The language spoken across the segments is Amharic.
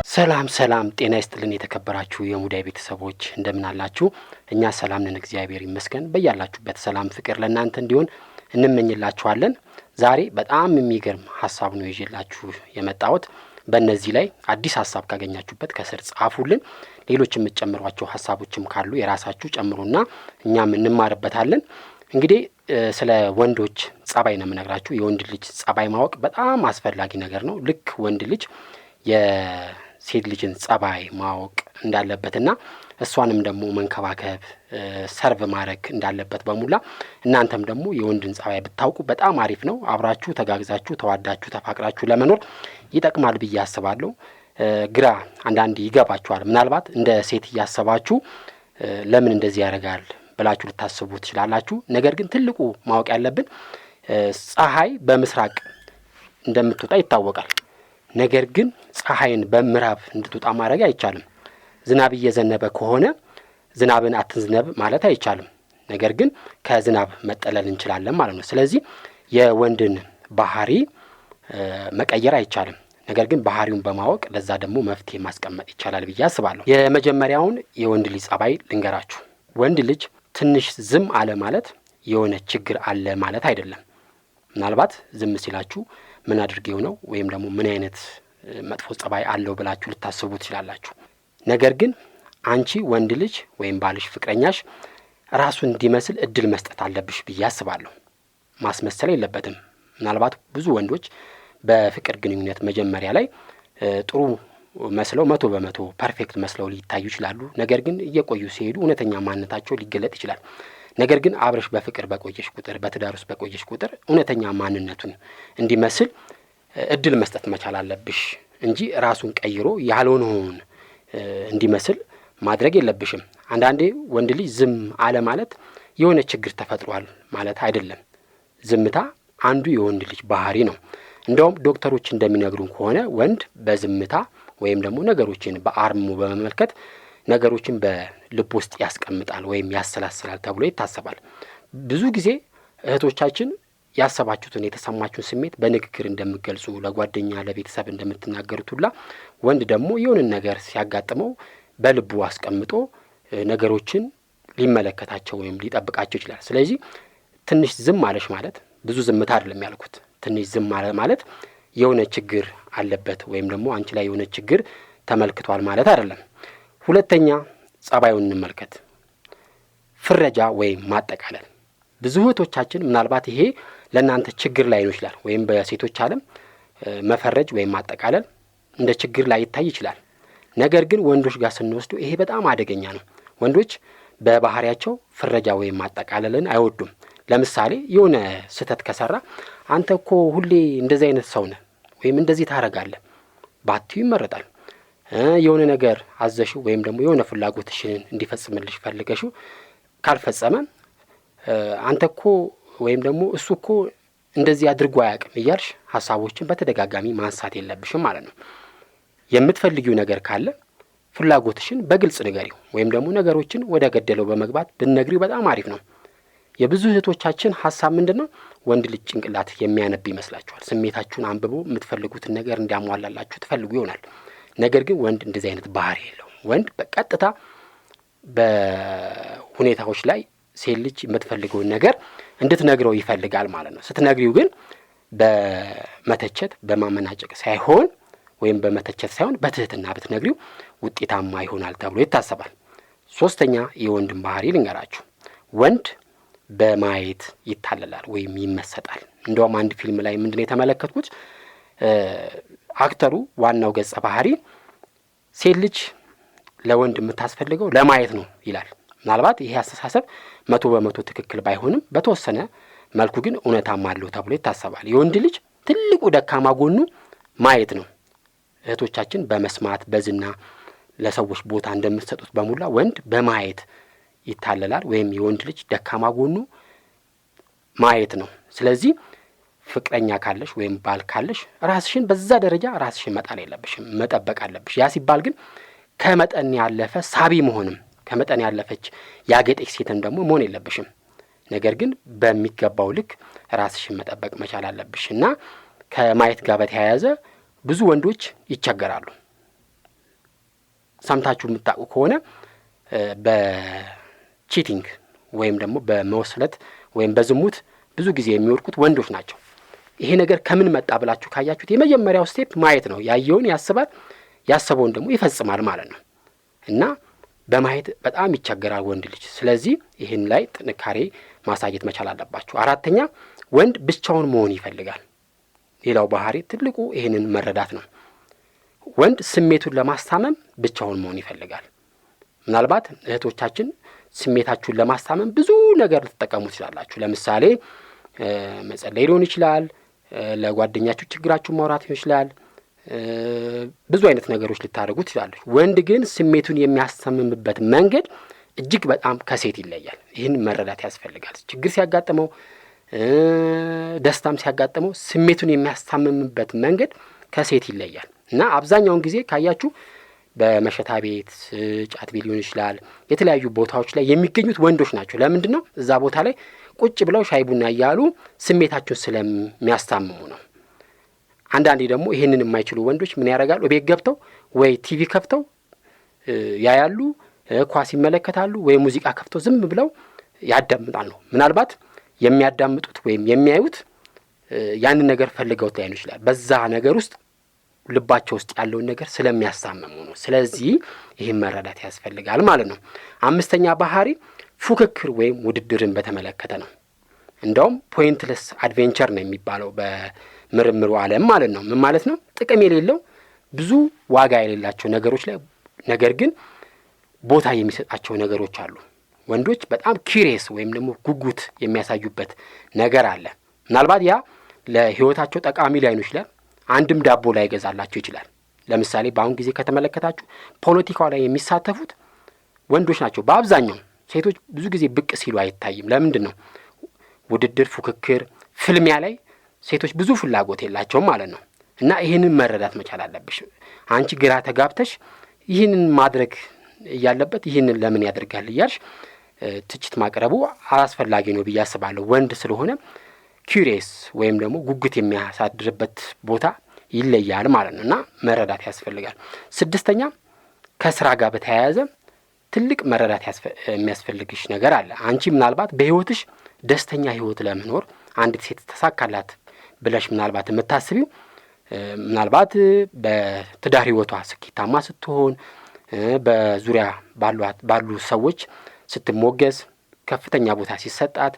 ሰላም ጤና ይስጥልን የተከበራችሁ የሙዳይ ቤተሰቦች እንደምን አላችሁ? እኛ ሰላም ነን እግዚአብሔር ይመስገን። በእያላችሁበት ሰላም ፍቅር ለእናንተ እንዲሆን እንመኝላችኋለን። ዛሬ በጣም የሚገርም ሐሳብ ነው ይዤላችሁ የመጣሁት። በእነዚህ ላይ አዲስ ሐሳብ ካገኛችሁበት ከስር ጻፉልን። ሌሎችም የምትጨምሯቸው ሐሳቦችም ካሉ የራሳችሁ ጨምሩና እኛም እንማርበታለን። እንግዲህ ስለ ወንዶች ጸባይ ነው የምነግራችሁ። የወንድ ልጅ ጸባይ ማወቅ በጣም አስፈላጊ ነገር ነው። ልክ ወንድ ልጅ የሴት ልጅን ጸባይ ማወቅ እንዳለበትና እሷንም ደግሞ መንከባከብ ሰርቭ ማድረግ እንዳለበት በሙላ እናንተም ደግሞ የወንድን ጸባይ ብታውቁ በጣም አሪፍ ነው። አብራችሁ ተጋግዛችሁ ተዋዳችሁ ተፋቅራችሁ ለመኖር ይጠቅማል ብዬ አስባለሁ። ግራ አንዳንዴ ይገባችኋል። ምናልባት እንደ ሴት እያሰባችሁ ለምን እንደዚህ ያደርጋል ብላችሁ ልታስቡ ትችላላችሁ። ነገር ግን ትልቁ ማወቅ ያለብን ፀሐይ በምስራቅ እንደምትወጣ ይታወቃል። ነገር ግን ፀሐይን በምዕራብ እንድትወጣ ማድረግ አይቻልም። ዝናብ እየዘነበ ከሆነ ዝናብን አትዝነብ ማለት አይቻልም። ነገር ግን ከዝናብ መጠለል እንችላለን ማለት ነው። ስለዚህ የወንድን ባህሪ መቀየር አይቻልም። ነገር ግን ባህሪውን በማወቅ ለዛ ደግሞ መፍትሄ ማስቀመጥ ይቻላል ብዬ አስባለሁ። የመጀመሪያውን የወንድ ልጅ ጸባይ ልንገራችሁ። ወንድ ልጅ ትንሽ ዝም አለ ማለት የሆነ ችግር አለ ማለት አይደለም። ምናልባት ዝም ሲላችሁ ምን አድርጌው ነው ወይም ደግሞ ምን አይነት መጥፎ ጸባይ አለው ብላችሁ ልታስቡ ትችላላችሁ። ነገር ግን አንቺ ወንድ ልጅ ወይም ባልሽ ፍቅረኛሽ ራሱን እንዲመስል እድል መስጠት አለብሽ ብዬ አስባለሁ። ማስመሰል የለበትም። ምናልባት ብዙ ወንዶች በፍቅር ግንኙነት መጀመሪያ ላይ ጥሩ መስለው 100% ፐርፌክት መስለው ሊታዩ ይችላሉ። ነገር ግን እየቆዩ ሲሄዱ እውነተኛ ማንነታቸው ሊገለጥ ይችላል። ነገር ግን አብረሽ በፍቅር በቆየሽ ቁጥር በትዳር ውስጥ በቆየሽ ቁጥር እውነተኛ ማንነቱን እንዲመስል እድል መስጠት መቻል አለብሽ እንጂ ራሱን ቀይሮ ያልሆነውን እንዲመስል ማድረግ የለብሽም። አንዳንዴ ወንድ ልጅ ዝም አለ ማለት የሆነ ችግር ተፈጥሯል ማለት አይደለም። ዝምታ አንዱ የወንድ ልጅ ባህሪ ነው። እንደውም ዶክተሮች እንደሚነግሩን ከሆነ ወንድ በዝምታ ወይም ደግሞ ነገሮችን በአርምሞ በመመልከት ነገሮችን በልብ ውስጥ ያስቀምጣል ወይም ያሰላስላል ተብሎ ይታሰባል። ብዙ ጊዜ እህቶቻችን ያሰባችሁትን የተሰማችሁን ስሜት በንግግር እንደምትገልጹ ለጓደኛ ለቤተሰብ እንደምትናገሩት ሁላ ወንድ ደግሞ የሆነ ነገር ሲያጋጥመው በልቡ አስቀምጦ ነገሮችን ሊመለከታቸው ወይም ሊጠብቃቸው ይችላል። ስለዚህ ትንሽ ዝም አለሽ ማለት ብዙ ዝምታ አይደለም ያልኩት። ትንሽ ዝም አለ ማለት የሆነ ችግር አለበት ወይም ደግሞ አንቺ ላይ የሆነ ችግር ተመልክቷል ማለት አይደለም። ሁለተኛ ጸባዩን እንመልከት። ፍረጃ ወይም ማጠቃለል። ብዙ እህቶቻችን ምናልባት ይሄ ለእናንተ ችግር ላይ ነው ይችላል ወይም በሴቶች ዓለም መፈረጅ ወይም ማጠቃለል እንደ ችግር ላይ ይታይ ይችላል። ነገር ግን ወንዶች ጋር ስንወስዱ ይሄ በጣም አደገኛ ነው። ወንዶች በባህሪያቸው ፍረጃ ወይም ማጠቃለልን አይወዱም። ለምሳሌ የሆነ ስህተት ከሰራ አንተ እኮ ሁሌ እንደዚህ አይነት ሰው ነህ ወይም እንደዚህ ታረጋለህ ባትዩ ይመረጣል። የሆነ ነገር አዘሽው ወይም ደግሞ የሆነ ፍላጎትሽን እንዲፈጽምልሽ ፈልገሽው ካልፈጸመ አንተ እኮ ወይም ደግሞ እሱ እኮ እንደዚህ አድርጎ አያውቅም እያልሽ ሐሳቦችን በተደጋጋሚ ማንሳት የለብሽም ማለት ነው። የምትፈልጊው ነገር ካለ ፍላጎትሽን በግልጽ ንገሪው ወይም ደግሞ ነገሮችን ወደ ገደለው በመግባት ብትነግሪው በጣም አሪፍ ነው። የብዙ እህቶቻችን ሐሳብ ምንድነው? ወንድ ልጅ ጭንቅላት የሚያነብ ይመስላችኋል። ስሜታችሁን አንብቦ የምትፈልጉትን ነገር እንዲያሟላላችሁ ትፈልጉ ይሆናል። ነገር ግን ወንድ እንደዚህ አይነት ባህሪ የለውም። ወንድ በቀጥታ በሁኔታዎች ላይ ሴት ልጅ የምትፈልገውን ነገር እንድትነግረው ይፈልጋል ማለት ነው። ስትነግሪው ግን በመተቸት በማመናጨቅ ሳይሆን ወይም በመተቸት ሳይሆን በትህትና ብትነግሪው ውጤታማ ይሆናል ተብሎ ይታሰባል። ሶስተኛ የወንድን ባህሪ ልንገራችሁ። ወንድ በማየት ይታለላል ወይም ይመሰጣል። እንደውም አንድ ፊልም ላይ ምንድነው የተመለከትኩት? አክተሩ ዋናው ገጸ ባህሪ ሴት ልጅ ለወንድ የምታስፈልገው ለማየት ነው ይላል። ምናልባት ይሄ አስተሳሰብ 100% ትክክል ባይሆንም በተወሰነ መልኩ ግን እውነታም አለው ተብሎ ይታሰባል። የወንድ ልጅ ትልቁ ደካማ ጎኑ ማየት ነው። እህቶቻችን በመስማት በዝና ለሰዎች ቦታ እንደምትሰጡት በሙላ ወንድ በማየት ይታለላል ወይም የወንድ ልጅ ደካማ ጎኑ ማየት ነው። ስለዚህ ፍቅረኛ ካለሽ ወይም ባል ካለሽ ራስሽን በዛ ደረጃ ራስሽን መጣል የለብሽም፣ መጠበቅ አለብሽ። ያ ሲባል ግን ከመጠን ያለፈ ሳቢ መሆንም ከመጠን ያለፈች ያጌጠች ሴትን ደግሞ መሆን የለብሽም። ነገር ግን በሚገባው ልክ ራስሽን መጠበቅ መቻል አለብሽና ከማየት ጋር በተያያዘ ብዙ ወንዶች ይቸገራሉ። ሰምታችሁ የምታውቁ ከሆነ በቺቲንግ ወይም ደግሞ በመወስለት ወይም በዝሙት ብዙ ጊዜ የሚወድቁት ወንዶች ናቸው። ይሄ ነገር ከምን መጣ ብላችሁ ካያችሁት የመጀመሪያው ስቴፕ ማየት ነው። ያየውን ያስባል፣ ያሰበውን ደግሞ ይፈጽማል ማለት ነው። እና በማየት በጣም ይቸገራል ወንድ ልጅ። ስለዚህ ይህን ላይ ጥንካሬ ማሳየት መቻል አለባችሁ። አራተኛ ወንድ ብቻውን መሆን ይፈልጋል። ሌላው ባህሪ ትልቁ ይህንን መረዳት ነው። ወንድ ስሜቱን ለማስታመም ብቻውን መሆን ይፈልጋል። ምናልባት እህቶቻችን ስሜታችሁን ለማስታመም ብዙ ነገር ልትጠቀሙ ትችላላችሁ። ለምሳሌ መጸለይ ሊሆን ይችላል፣ ለጓደኛችሁ ችግራችሁን ማውራት ሊሆን ይችላል፣ ብዙ አይነት ነገሮች ልታደርጉ ትችላላችሁ። ወንድ ግን ስሜቱን የሚያስታምምበት መንገድ እጅግ በጣም ከሴት ይለያል። ይህን መረዳት ያስፈልጋል። ችግር ሲያጋጥመው ደስታም ሲያጋጥመው ስሜቱን የሚያስታምምበት መንገድ ከሴት ይለያል እና አብዛኛውን ጊዜ ካያችሁ በመሸታ ቤት፣ ጫት ቤት ሊሆን ይችላል፣ የተለያዩ ቦታዎች ላይ የሚገኙት ወንዶች ናቸው። ለምንድን ነው? እዛ ቦታ ላይ ቁጭ ብለው ሻይ ቡና እያሉ ስሜታቸውን ስለሚያስታምሙ ነው። አንዳንዴ ደግሞ ይሄንን የማይችሉ ወንዶች ምን ያደርጋሉ? ቤት ገብተው ወይ ቲቪ ከፍተው ያያሉ፣ ኳስ ይመለከታሉ፣ ወይ ሙዚቃ ከፍተው ዝም ብለው ያዳምጣሉ። ምናልባት የሚያዳምጡት ወይም የሚያዩት ያንን ነገር ፈልገውት ላይሆን ይችላል። በዛ ነገር ውስጥ ልባቸው ውስጥ ያለውን ነገር ስለሚያሳምሙ ነው። ስለዚህ ይህን መረዳት ያስፈልጋል ማለት ነው። አምስተኛ ባህሪ ፉክክር ወይም ውድድርን በተመለከተ ነው። እንደውም ፖይንትለስ አድቬንቸር ነው የሚባለው በምርምሩ ዓለም ማለት ነው። ምን ማለት ነው? ጥቅም የሌለው ብዙ ዋጋ የሌላቸው ነገሮች ላይ ነገር ግን ቦታ የሚሰጣቸው ነገሮች አሉ። ወንዶች በጣም ኪሪየስ ወይም ደግሞ ጉጉት የሚያሳዩበት ነገር አለ። ምናልባት ያ ለህይወታቸው ጠቃሚ ላይሆን ይችላል። አንድም ዳቦ ላይ ይገዛላቸው ይችላል። ለምሳሌ በአሁን ጊዜ ከተመለከታችሁ ፖለቲካው ላይ የሚሳተፉት ወንዶች ናቸው በአብዛኛው። ሴቶች ብዙ ጊዜ ብቅ ሲሉ አይታይም። ለምንድን ነው? ውድድር፣ ፉክክር፣ ፍልሚያ ላይ ሴቶች ብዙ ፍላጎት የላቸውም ማለት ነው። እና ይህንን መረዳት መቻል አለብሽ። አንቺ ግራ ተጋብተሽ ይህንን ማድረግ እያለበት ይህንን ለምን ያደርጋል እያልሽ ትችት ማቅረቡ አላስፈላጊ ነው ብዬ አስባለሁ። ወንድ ስለሆነ ኪሪየስ ወይም ደግሞ ጉጉት የሚያሳድርበት ቦታ ይለያል ማለት ነው እና መረዳት ያስፈልጋል። ስድስተኛ ከስራ ጋር በተያያዘ ትልቅ መረዳት የሚያስፈልግሽ ነገር አለ። አንቺ ምናልባት በህይወትሽ ደስተኛ ህይወት ለመኖር አንዲት ሴት ተሳካላት ብለሽ ምናልባት የምታስቢው ምናልባት በትዳር ህይወቷ ስኬታማ ስትሆን፣ በዙሪያ ባሉ ሰዎች ስትሞገዝ፣ ከፍተኛ ቦታ ሲሰጣት፣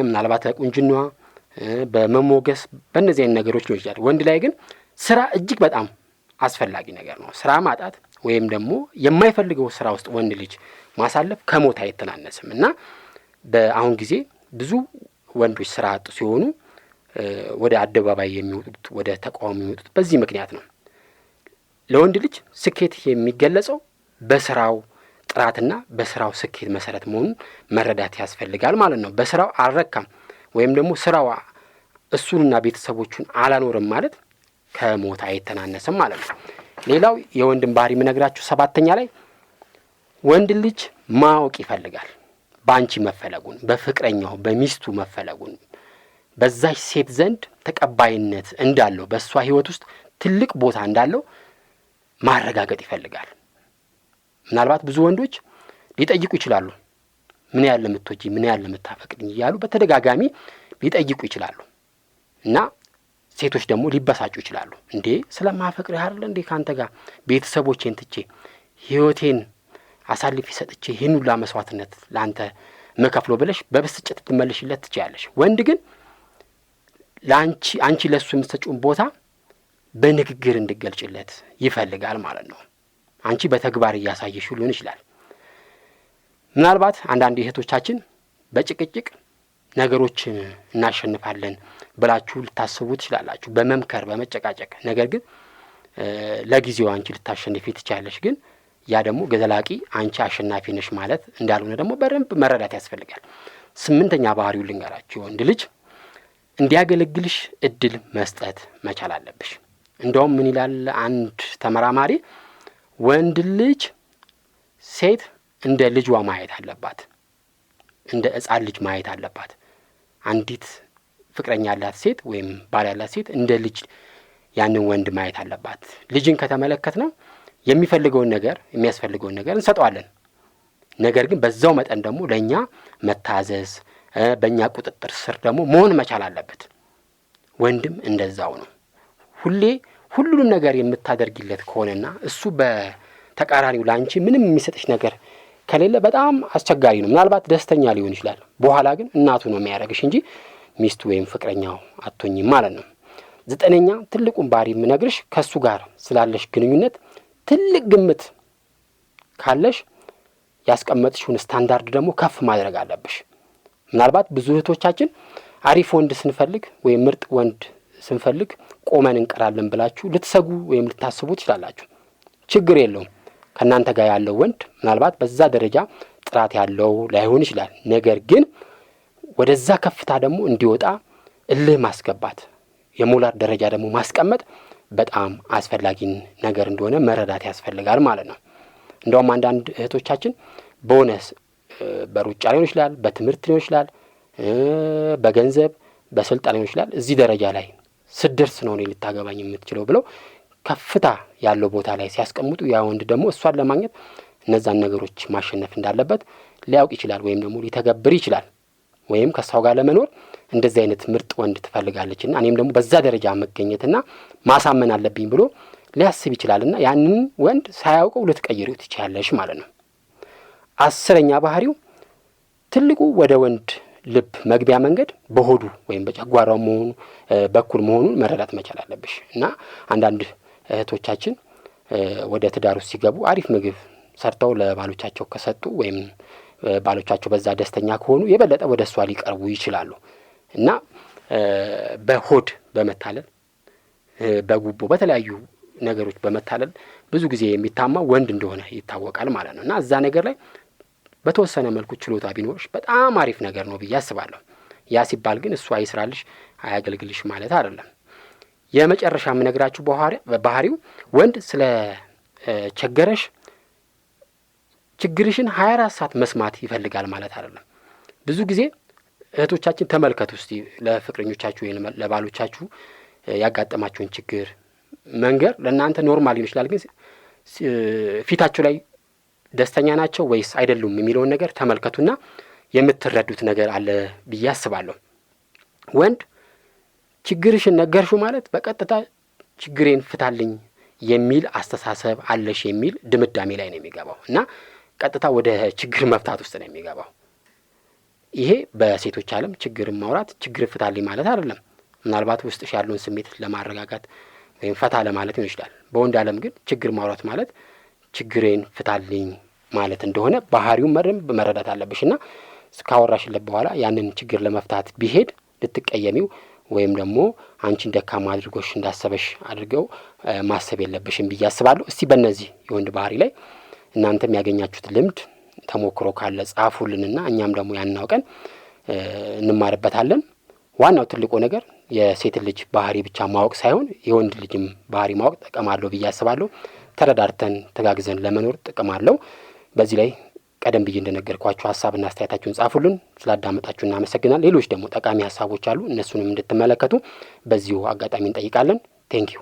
ምናልባት ቁንጅና በመሞገስ በእነዚህ አይነት ነገሮች ነው ይችላል። ወንድ ላይ ግን ስራ እጅግ በጣም አስፈላጊ ነገር ነው። ስራ ማጣት ወይም ደግሞ የማይፈልገው ስራ ውስጥ ወንድ ልጅ ማሳለፍ ከሞት አይተናነስም እና በአሁን ጊዜ ብዙ ወንዶች ስራ አጥ ሲሆኑ ወደ አደባባይ የሚወጡት ወደ ተቃውሞ የሚወጡት በዚህ ምክንያት ነው። ለወንድ ልጅ ስኬት የሚገለጸው በስራው ጥራትና በስራው ስኬት መሰረት መሆኑን መረዳት ያስፈልጋል ማለት ነው። በስራው አልረካም ወይም ደግሞ ስራው እሱንና ቤተሰቦቹን አላኖርም ማለት ከሞት አይተናነስም ማለት ነው። ሌላው የወንድን ባህሪ የምነግራችሁ ሰባተኛ ላይ ወንድ ልጅ ማወቅ ይፈልጋል። በአንቺ መፈለጉን፣ በፍቅረኛው በሚስቱ መፈለጉን፣ በዛች ሴት ዘንድ ተቀባይነት እንዳለው፣ በእሷ ህይወት ውስጥ ትልቅ ቦታ እንዳለው ማረጋገጥ ይፈልጋል። ምናልባት ብዙ ወንዶች ሊጠይቁ ይችላሉ። ምን ያህል ለምትወጂ፣ ምን ያህል ለምታፈቅድኝ እያሉ በተደጋጋሚ ሊጠይቁ ይችላሉ እና ሴቶች ደግሞ ሊበሳጩ ይችላሉ። እንዴ ስለማፈቅርህ አይደል እንዴ ካንተ ጋር ቤተሰቦቼን ትቼ ህይወቴን አሳልፌ ሰጥቼ ይህን ሁሉ መስዋዕትነት ላንተ መከፍሎ ብለሽ በብስጭት ትመልሽለት ትችያለሽ። ወንድ ግን አንቺ ለሱ የምትሰጪውን ቦታ በንግግር እንድገልጭለት ይፈልጋል ማለት ነው። አንቺ በተግባር እያሳየሽ ሊሆን ይችላል። ምናልባት አንዳንድ እህቶቻችን በጭቅጭቅ ነገሮችን እናሸንፋለን ብላችሁ ልታስቡ ትችላላችሁ፣ በመምከር በመጨቃጨቅ። ነገር ግን ለጊዜው አንቺ ልታሸንፊ ትችያለሽ፣ ግን ያ ደግሞ ገዘላቂ አንቺ አሸናፊ ነሽ ማለት እንዳልሆነ ደግሞ በደንብ መረዳት ያስፈልጋል። ስምንተኛ ባህሪው ልንገራችሁ። ወንድ ልጅ እንዲያገለግልሽ እድል መስጠት መቻል አለብሽ። እንደውም ምን ይላል አንድ ተመራማሪ፣ ወንድ ልጅ ሴት እንደ ልጇ ማየት አለባት፣ እንደ ሕፃን ልጅ ማየት አለባት። አንዲት ፍቅረኛ ያላት ሴት ወይም ባል ያላት ሴት እንደ ልጅ ያንን ወንድ ማየት አለባት። ልጅን ከተመለከት ነው የሚፈልገውን ነገር የሚያስፈልገውን ነገር እንሰጠዋለን። ነገር ግን በዛው መጠን ደግሞ ለኛ መታዘዝ በእኛ ቁጥጥር ስር ደግሞ መሆን መቻል አለበት። ወንድም እንደዛው ነው። ሁሉንም ነገር የምታደርጊለት ከሆነና እሱ በተቃራኒው ላንቺ ምንም የሚሰጥሽ ነገር ከሌለ በጣም አስቸጋሪ ነው። ምናልባት ደስተኛ ሊሆን ይችላል፣ በኋላ ግን እናቱ ነው የሚያደርግሽ እንጂ ሚስቱ ወይም ፍቅረኛው አትሆኝም ማለት ነው። 9ኛ ትልቁን ባህሪ የምነግርሽ ከሱ ጋር ስላለሽ ግንኙነት ትልቅ ግምት ካለሽ ያስቀመጥሽውን ስታንዳርድ ደግሞ ከፍ ማድረግ አለብሽ። ምናልባት ብዙ እህቶቻችን አሪፍ ወንድ ስንፈልግ ወይም ምርጥ ወንድ ስንፈልግ ቆመን እንቀራለን ብላችሁ ልትሰጉ ወይም ልታስቡ ትችላላችሁ። ችግር የለውም። ከናንተ ጋር ያለው ወንድ ምናልባት በዛ ደረጃ ጥራት ያለው ላይሆን ይችላል። ነገር ግን ወደዛ ከፍታ ደግሞ እንዲወጣ እልህ ማስገባት፣ የሞላር ደረጃ ደግሞ ማስቀመጥ በጣም አስፈላጊ ነገር እንደሆነ መረዳት ያስፈልጋል ማለት ነው። እንደውም አንዳንድ እህቶቻችን ቦነስ በሩጫ ሊሆን ይችላል፣ በትምህርት ሊሆን ይችላል፣ በገንዘብ በስልጣን ሊሆን ይችላል እዚህ ደረጃ ላይ ስደርስ ነው እኔ ልታገባኝ የምትችለው ብለው ከፍታ ያለው ቦታ ላይ ሲያስቀምጡ ያ ወንድ ደግሞ እሷን ለማግኘት እነዛን ነገሮች ማሸነፍ እንዳለበት ሊያውቅ ይችላል ወይም ደግሞ ሊተገብር ይችላል። ወይም ከሷው ጋር ለመኖር እንደዚህ አይነት ምርጥ ወንድ ትፈልጋለችና እኔም ደግሞ በዛ ደረጃ መገኘትና ማሳመን አለብኝ ብሎ ሊያስብ ይችላልና ያንን ወንድ ሳያውቀው ልትቀይሪው ትችያለሽ ማለት ነው። 10ኛ ባህሪው ትልቁ ወደ ወንድ ልብ መግቢያ መንገድ በሆዱ ወይም በጨጓራው በኩል መሆኑን መረዳት መቻል አለብሽ። እና አንዳንድ እህቶቻችን ወደ ትዳር ውስጥ ሲገቡ አሪፍ ምግብ ሰርተው ለባሎቻቸው ከሰጡ ወይም ባሎቻቸው በዛ ደስተኛ ከሆኑ የበለጠ ወደ እሷ ሊቀርቡ ይችላሉ። እና በሆድ በመታለል በጉቦ በተለያዩ ነገሮች በመታለል ብዙ ጊዜ የሚታማው ወንድ እንደሆነ ይታወቃል ማለት ነው። እና እዛ ነገር ላይ በተወሰነ መልኩ ችሎታ ቢኖርሽ በጣም አሪፍ ነገር ነው ብዬ አስባለሁ። ያ ሲባል ግን እሱ አይስራልሽ አያገልግልሽ ማለት አይደለም። የመጨረሻ የምነግራችሁ ባህሪው ወንድ ስለ ቸገረሽ ችግርሽን 24 ሰዓት መስማት ይፈልጋል ማለት አይደለም። ብዙ ጊዜ እህቶቻችን ተመልከቱ እስቲ ለፍቅረኞቻችሁ ወይም ለባሎቻችሁ ያጋጠማችሁን ችግር መንገር ለእናንተ ኖርማል ሊሆን ይችላል፣ ግን ፊታቸው ላይ ደስተኛ ናቸው ወይስ አይደሉም የሚለውን ነገር ተመልከቱና የምትረዱት ነገር አለ ብዬ አስባለሁ። ወንድ ችግርሽን ነገርሹ ማለት በቀጥታ ችግሬን ፍታልኝ የሚል አስተሳሰብ አለሽ የሚል ድምዳሜ ላይ ነው የሚገባው እና ቀጥታ ወደ ችግር መፍታት ውስጥ ነው የሚገባው። ይሄ በሴቶች ዓለም ችግርን ማውራት ችግር ፍታልኝ ማለት አይደለም። ምናልባት ውስጥሽ ያለውን ስሜት ለማረጋጋት ወይም ፈታ ለማለት ይችላል። በወንድ ዓለም ግን ችግር ማውራት ማለት ችግሬን ፍታልኝ ማለት እንደሆነ ባህሪውን መረዳት አለብሽና ካወራሽለት በኋላ ያንን ችግር ለመፍታት ቢሄድ ልትቀየሚው ወይም ደግሞ አንቺን ደካማ አድርጎሽ እንዳሰበሽ አድርገው ማሰብ የለብሽም ብዬ አስባለሁ። እስቲ በእነዚህ የወንድ ባህሪ ላይ እናንተም ያገኛችሁት ልምድ ተሞክሮ ካለ ጻፉልንና እኛም ደግሞ ያናውቀን እንማርበታለን። ዋናው ትልቁ ነገር የሴት ልጅ ባህሪ ብቻ ማወቅ ሳይሆን የወንድ ልጅም ባህሪ ማወቅ ጥቅም አለው ብዬ አስባለሁ። ተረዳርተን ተጋግዘን ለመኖር ጥቅም አለው። በዚህ ላይ ቀደም ብዬ እንደነገርኳችሁ ሐሳብና አስተያየታችሁን ጻፉልን። ስላዳመጣችሁ እናመሰግናለን። ሌሎች ደግሞ ጠቃሚ ሐሳቦች አሉ፣ እነሱንም እንድትመለከቱ በዚሁ አጋጣሚ እንጠይቃለን። ቴንክ ዩ